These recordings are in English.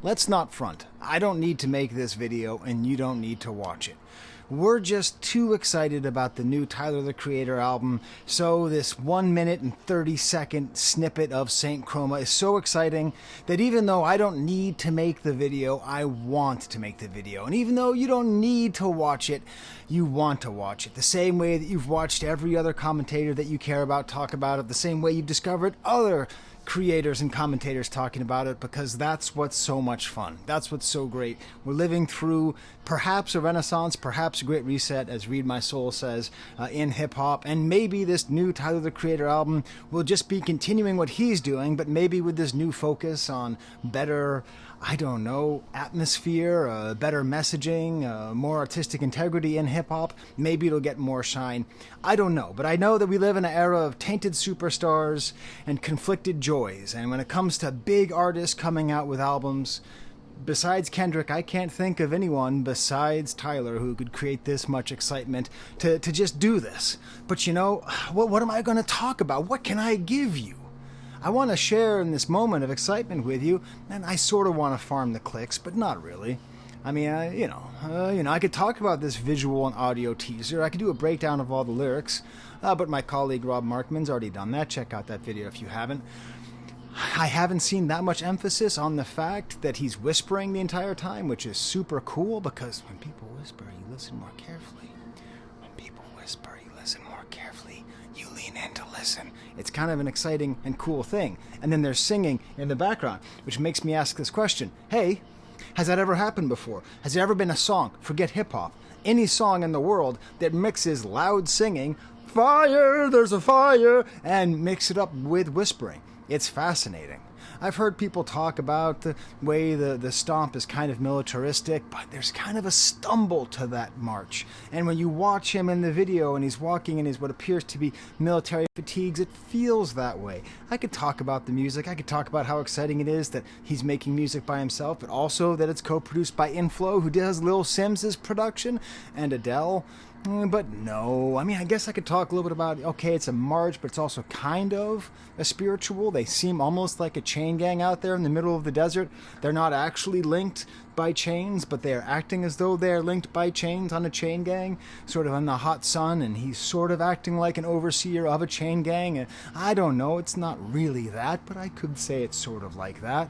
let's not front. I don't need to make this video, and you don't need to watch it. We're just too excited about the new Tyler, the Creator album, so this 1 minute and 30-second snippet of Saint Chroma is so exciting that even though I don't need to make the video, I want to make the video. And even though you don't need to watch it, you want to watch it. The same way that you've watched every other commentator that you care about talk about it, the same way you've discovered other creators and commentators talking about it, because that's what's so much fun. That's what's so great. We're living through perhaps a renaissance, perhaps a great reset, as Read My Soul says, in hip-hop, and maybe this new Tyler, the Creator album will just be continuing what he's doing, but maybe with this new focus on better, I don't know, atmosphere, better messaging, more artistic integrity in hip-hop. Maybe it'll get more shine. I don't know, but I know that we live in an era of tainted superstars and conflicted joys, and when it comes to big artists coming out with albums, besides Kendrick, I can't think of anyone besides Tyler who could create this much excitement to just do this. But you know, what am I going to talk about? What can I give you? I want to share in this moment of excitement with you, and I sort of want to farm the clicks, but not really. I mean, I could talk about this visual and audio teaser. I could do a breakdown of all the lyrics, but my colleague Rob Markman's already done that. Check out that video if you haven't. I haven't seen that much emphasis on the fact that he's whispering the entire time, which is super cool, because when people whisper, you listen more carefully. When people whisper, you listen more carefully. You lean in to listen. It's kind of an exciting and cool thing. And then there's singing in the background, which makes me ask this question. Hey, has that ever happened before? Has there ever been a song, forget hip-hop, any song in the world that mixes loud singing, fire, there's a fire, and mix it up with whispering? It's fascinating. I've heard people talk about the way the stomp is kind of militaristic, but there's kind of a stumble to that march. And when you watch him in the video and he's walking in his what appears to be military fatigues, it feels that way. I could talk about the music. I could talk about how exciting it is that he's making music by himself, but also that it's co-produced by Inflow, who does Lil Simz' production, and Adele. But no, I mean, I guess I could talk a little bit about, okay, it's a march, but it's also kind of a spiritual. They seem almost like a chain gang out there in the middle of the desert. They're not actually linked by chains, but they're acting as though they're linked by chains on a chain gang, sort of in the hot sun, and he's sort of acting like an overseer of a chain gang. And I don't know, it's not really that, but I could say it's sort of like that.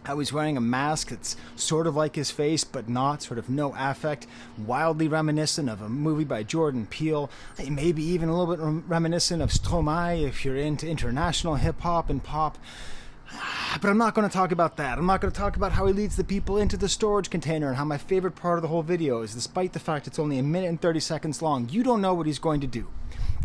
How he's wearing a mask that's sort of like his face, but not, sort of no affect, wildly reminiscent of a movie by Jordan Peele, maybe even a little bit reminiscent of Stromae if you're into international hip-hop and pop. But I'm not going to talk about that. I'm not going to talk about how he leads the people into the storage container and how my favorite part of the whole video is, despite the fact it's only 1 minute and 30 seconds long, you don't know what he's going to do.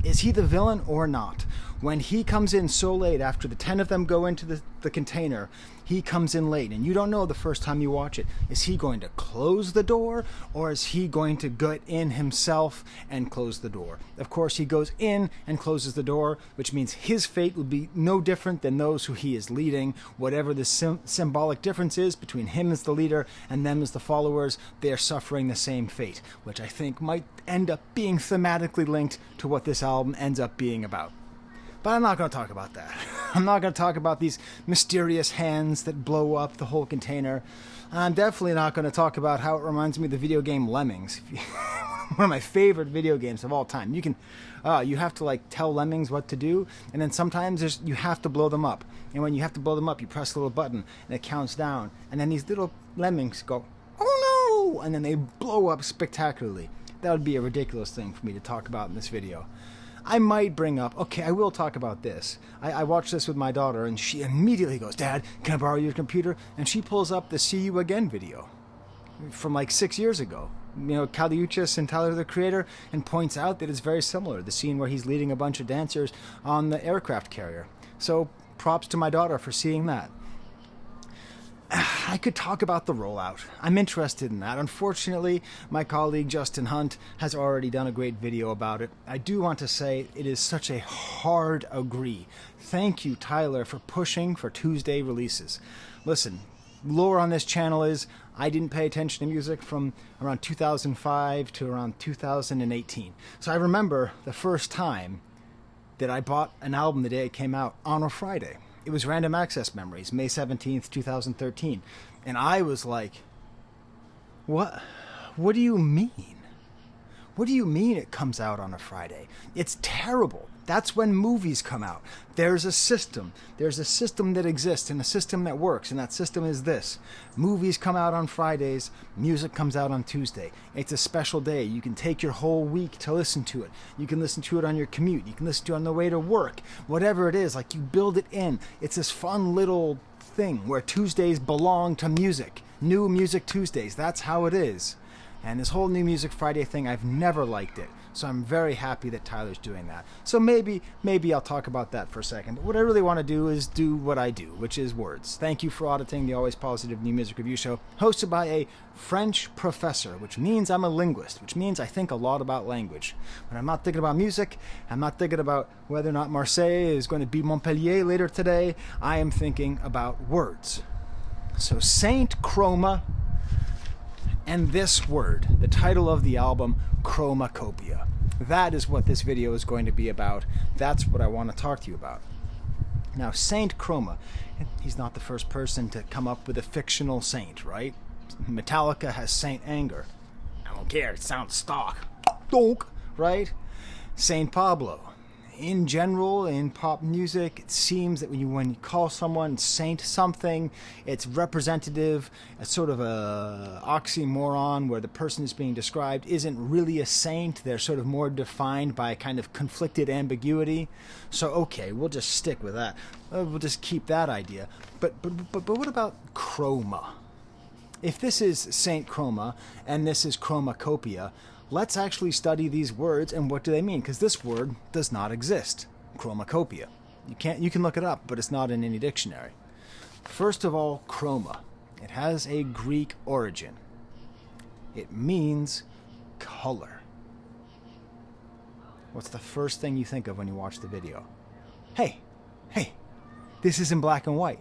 Is he the villain or not? When he comes in so late after the 10 of them go into the container, he comes in late, and you don't know the first time you watch it. Is he going to close the door, or is he going to get in himself and close the door? Of course, he goes in and closes the door, which means his fate will be no different than those who he is leading. Whatever the symbolic difference is between him as the leader and them as the followers, they are suffering the same fate, which I think might end up being thematically linked to what this album ends up being about. But I'm not going to talk about that. I'm not going to talk about these mysterious hands that blow up the whole container. I'm definitely not going to talk about how it reminds me of the video game Lemmings. One of my favorite video games of all time. You have to like tell Lemmings what to do, and then sometimes you have to blow them up. And when you have to blow them up, you press a little button, and it counts down. And then these little lemmings go, oh no! And then they blow up spectacularly. That would be a ridiculous thing for me to talk about in this video. I might bring up, okay, I will talk about this. I watched this with my daughter, and she immediately goes, Dad, can I borrow your computer? And she pulls up the See You Again video from like 6 years ago. You know, Kaliuchis and Tyler, the Creator, and points out that it's very similar. The scene where he's leading a bunch of dancers on the aircraft carrier. So props to my daughter for seeing that. I could talk about the rollout. I'm interested in that. Unfortunately, my colleague Justin Hunt has already done a great video about it. I do want to say it is such a hard agree. Thank you, Tyler, for pushing for Tuesday releases. Listen, lore on this channel is I didn't pay attention to music from around 2005 to around 2018. So I remember the first time that I bought an album the day it came out on a Friday. it was Random Access Memories, May 17th, 2013. And I was like, what do you mean? What do you mean it comes out on a Friday? It's terrible. That's when movies come out. There's a system. There's a system that exists and a system that works, and that system is this. Movies come out on Fridays. Music comes out on Tuesday. It's a special day. You can take your whole week to listen to it. You can listen to it on your commute. You can listen to it on the way to work. Whatever it is, like you build it in. It's this fun little thing where Tuesdays belong to music. New Music Tuesdays. That's how it is. And this whole New Music Friday thing, I've never liked it. So I'm very happy that Tyler's doing that. So maybe I'll talk about that for a second. But what I really want to do is do what I do, which is words. Thank you for auditing the Always Positive New Music Review Show, hosted by a French professor, which means I'm a linguist, which means I think a lot about language. When I'm not thinking about music, I'm not thinking about whether or not Marseille is going to beat Montpellier later today. I am thinking about words. So Saint Chroma, and this word, the title of the album, Chromakopia. That is what this video is going to be about. That's what I want to talk to you about. Now, Saint Chroma, he's not the first person to come up with a fictional saint, right? Metallica has Saint Anger. I don't care, it sounds stock. Donk, right? Saint Pablo. In general, in pop music, it seems that when you call someone Saint something, it's representative, it's sort of a oxymoron where the person who's being described isn't really a saint. They're sort of more defined by kind of conflicted ambiguity. So, okay, we'll just stick with that. We'll just keep that idea. But what about Chroma? If this is Saint Chroma and this is Chromakopia, let's actually study these words and what do they mean, because this word does not exist. Chromakopia. You can look it up, but it's not in any dictionary. First of all, chroma. It has a Greek origin. It means color. What's the first thing you think of when you watch the video? Hey, this isn't black and white.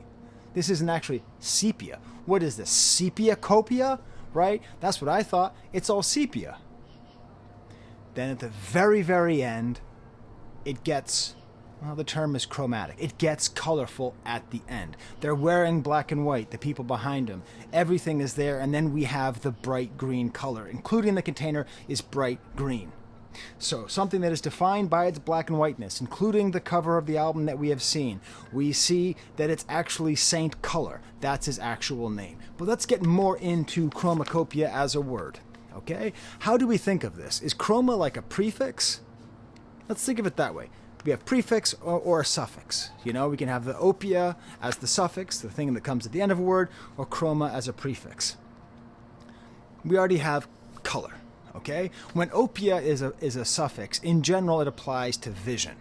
This isn't actually sepia. What is this? Sepia-copia? Right? That's what I thought. It's all sepia. Then at the very, very end, it gets, well, the term is chromatic. It gets colorful at the end. They're wearing black and white, the people behind them. Everything is there, and then we have the bright green color, including the container is bright green. So something that is defined by its black and whiteness, including the cover of the album that we have seen. We see that it's actually Saint Color. That's his actual name. But let's get more into Chromakopia as a word. Okay? How do we think of this? Is chroma like a prefix? Let's think of it that way. We have prefix or a suffix. You know, we can have the opia as the suffix, the thing that comes at the end of a word, or chroma as a prefix. We already have color. Okay? When opia is a suffix, in general it applies to vision.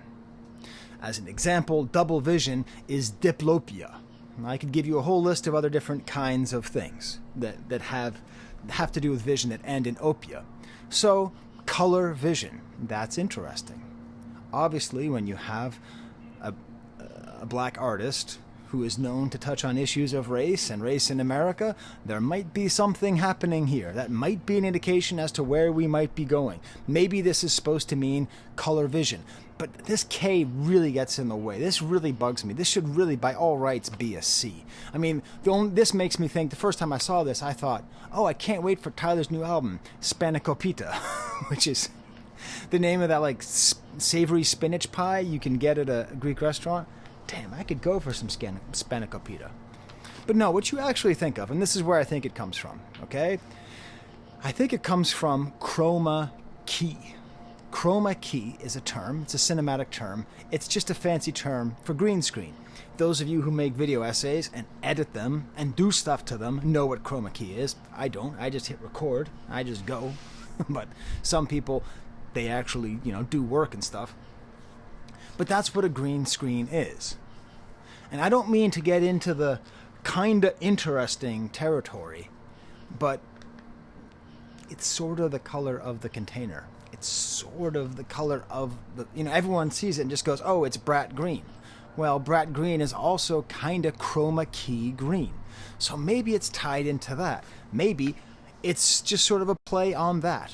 As an example, double vision is diplopia. I could give you a whole list of other different kinds of things that have to do with vision that end in opia. So, color vision, that's interesting. Obviously, when you have a black artist who is known to touch on issues of race and race in America, there might be something happening here. That might be an indication as to where we might be going. Maybe this is supposed to mean color vision. But this K really gets in the way. This really bugs me. This should really, by all rights, be a C. I mean, this makes me think, the first time I saw this, I thought, oh, I can't wait for Tyler's new album, Spanakopita, which is the name of that, like, savory spinach pie you can get at a Greek restaurant. Damn, I could go for some Spanakopita. But no, what you actually think of, and this is where I think it comes from, okay? I think it comes from chroma key. Chroma key is a term. It's a cinematic term. It's just a fancy term for green screen. Those of you who make video essays and edit them and do stuff to them know what chroma key is. I don't. I just hit record. I just go. But some people, they actually, do work and stuff. But that's what a green screen is. And I don't mean to get into the kinda interesting territory, but it's sort of the color of the container. It's sort of the color of the, everyone sees it and just goes, oh, it's Brat green. Well, Brat green is also kind of chroma key green. So maybe it's tied into that. Maybe it's just sort of a play on that.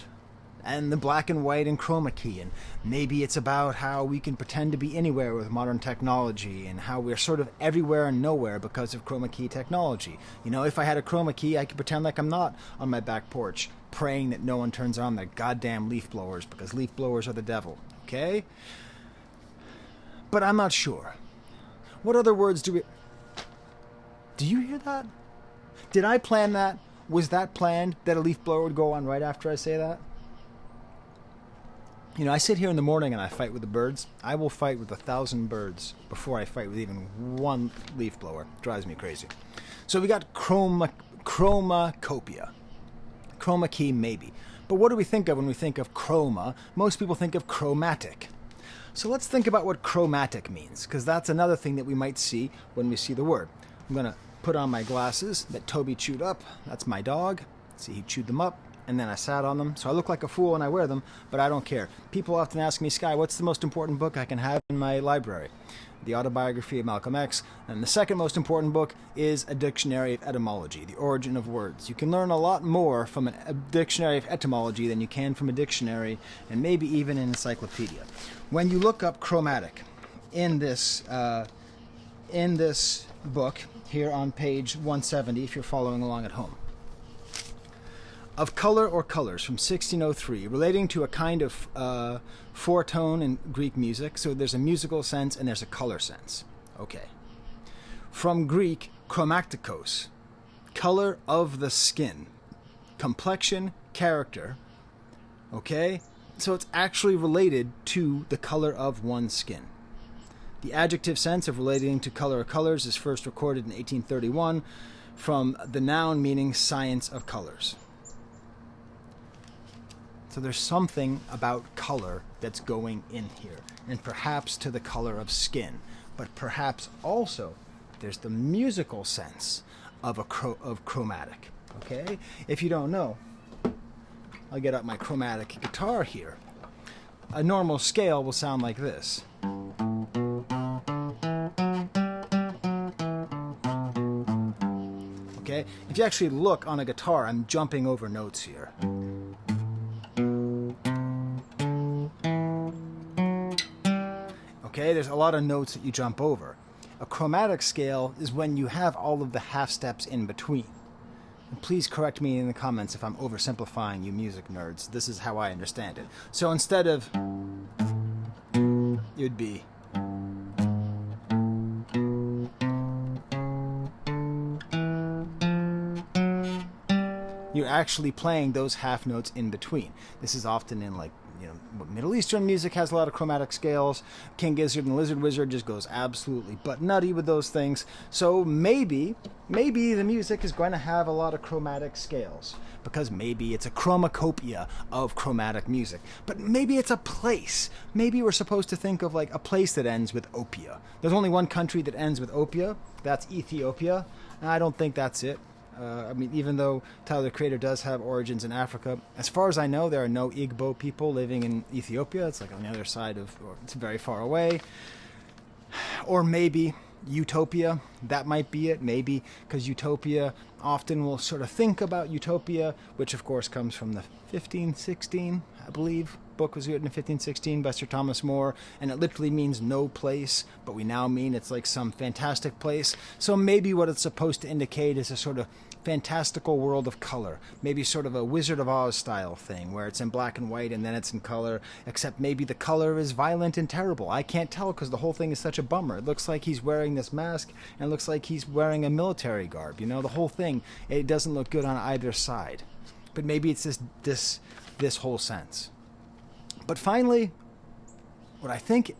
and the black and white and chroma key, and maybe it's about how we can pretend to be anywhere with modern technology and how we're sort of everywhere and nowhere because of chroma key technology. You know, if I had a chroma key, I could pretend like I'm not on my back porch praying that no one turns on their goddamn leaf blowers, because leaf blowers are the devil, okay? But I'm not sure. What other words do we... Do you hear that? Did I plan that? Was that planned, that a leaf blower would go on right after I say that? You know, I sit here in the morning and I fight with the birds. I will fight with 1,000 birds before I fight with even one leaf blower. It drives me crazy. So we got Chromakopia. Chroma key, maybe. But what do we think of when we think of chroma? Most people think of chromatic. So let's think about what chromatic means, because that's another thing that we might see when we see the word. I'm going to put on my glasses that Toby chewed up. That's my dog. See, he chewed them up, and then I sat on them. So I look like a fool when I wear them, but I don't care. People often ask me, Sky, what's the most important book I can have in my library? The Autobiography of Malcolm X. And the second most important book is A Dictionary of Etymology, The Origin of Words. You can learn a lot more from a dictionary of etymology than you can from a dictionary, and maybe even an encyclopedia. When you look up chromatic in this book, here on page 170, if you're following along at home, of color or colors from 1603, relating to a kind of four-tone in Greek music. So there's a musical sense and there's a color sense. Okay. From Greek, chromaktikos, color of the skin, complexion, character. Okay? So it's actually related to the color of one's skin. The adjective sense of relating to color or colors is first recorded in 1831 from the noun meaning science of colors. So there's something about color that's going in here, and perhaps to the color of skin, but perhaps also there's the musical sense of chromatic. Okay? If you don't know, I'll get up my chromatic guitar here. A normal scale will sound like this. Okay? If you actually look on a guitar, I'm jumping over notes here. Okay, there's a lot of notes that you jump over. A chromatic scale is when you have all of the half steps in between. And please correct me in the comments if I'm oversimplifying, you music nerds. This is how I understand it. So instead of, it would be, you're actually playing those half notes in between. This is often in, like, you know, Middle Eastern music has a lot of chromatic scales. King Gizzard and Lizard Wizard just goes absolutely butt nutty with those things. So maybe the music is going to have a lot of chromatic scales, because maybe it's a chromacopia of chromatic music. But maybe it's a place. Maybe we're supposed to think of like a place that ends with opia. There's only one country that ends with opia. That's Ethiopia. And I don't think that's it. I mean, even though Tyler, the Creator, does have origins in Africa, as far as I know, there are no Igbo people living in Ethiopia. It's like on the other side of, or it's very far away. Or maybe utopia, that might be it, maybe, because utopia, often we'll sort of think about utopia, which of course comes from the 1516, I believe, book was written in 1516 by Sir Thomas More, and it literally means no place, but we now mean it's like some fantastic place. So maybe what it's supposed to indicate is a sort of fantastical world of color, maybe sort of a Wizard of Oz style thing where it's in black and white and then it's in color, except maybe the color is violent and terrible. I can't tell because the whole thing is such a bummer. It looks like he's wearing this mask and it looks like he's wearing a military garb. You know, the whole thing, it doesn't look good on either side. But maybe it's this whole sense. But finally, what I think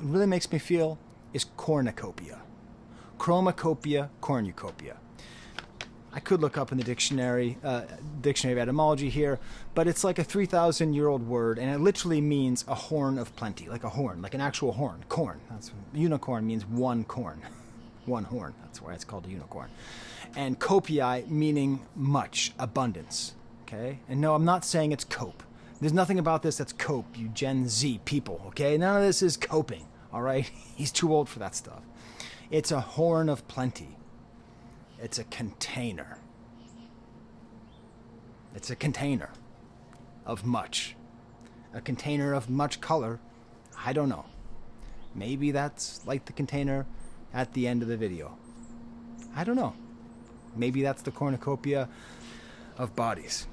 really makes me feel is cornucopia. Chromakopia, cornucopia. I could look up in the dictionary of etymology here, but it's like a 3,000-year-old word, and it literally means a horn of plenty, like a horn, like an actual horn, corn. Unicorn means one corn, one horn. That's why it's called a unicorn. And copiae meaning much, abundance. Okay? And no, I'm not saying it's cope. There's nothing about this that's cope, you Gen Z people. Okay? None of this is coping. All right? He's too old for that stuff. It's a horn of plenty. It's a container. It's a container of much. a container of much color. I don't know. Maybe that's like the container at the end of the video. I don't know. Maybe that's the cornucopia of bodies.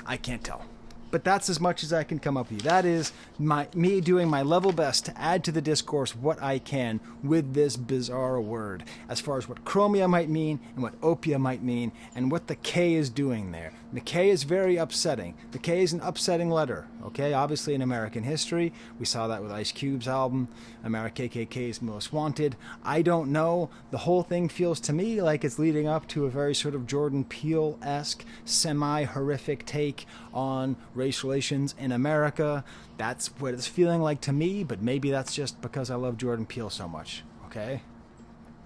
I can't tell. But that's as much as I can come up with. That is me doing my level best to add to the discourse what I can with this bizarre word, as far as what chromia might mean and what opia might mean and what the K is doing there. The K is very upsetting. The K is an upsetting letter, okay? Obviously in American history, we saw that with Ice Cube's album, KKK's Most Wanted. I don't know. The whole thing feels to me like it's leading up to a very sort of Jordan Peele-esque, semi-horrific take on race relations in America. That's what it's feeling like to me, but maybe that's just because I love Jordan Peele so much, okay?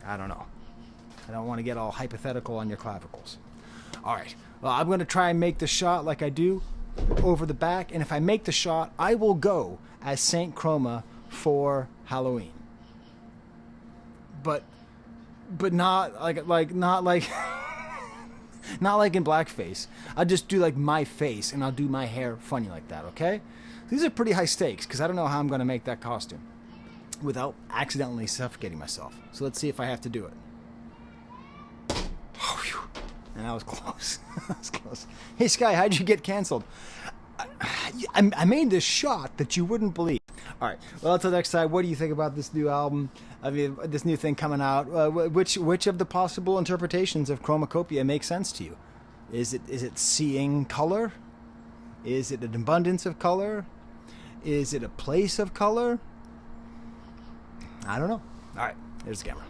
I don't know. I don't want to get all hypothetical on your clavicles. All right, well, I'm going to try and make the shot like I do over the back, and if I make the shot, I will go as Saint Chroma for Halloween. But not like not like not like in blackface. I'll just do like my face, and I'll do my hair funny like that, okay? These are pretty high stakes, because I don't know how I'm going to make that costume without accidentally suffocating myself. So let's see if I have to do it. And that was close. That was close. Hey, Sky, how'd you get canceled? I made this shot that you wouldn't believe. All right. Well, until next time, what do you think about this new album? I mean, this new thing coming out. Which of the possible interpretations of Chromakopia makes sense to you? Is it seeing color? Is it an abundance of color? Is it a place of color? I don't know. All right. There's the camera.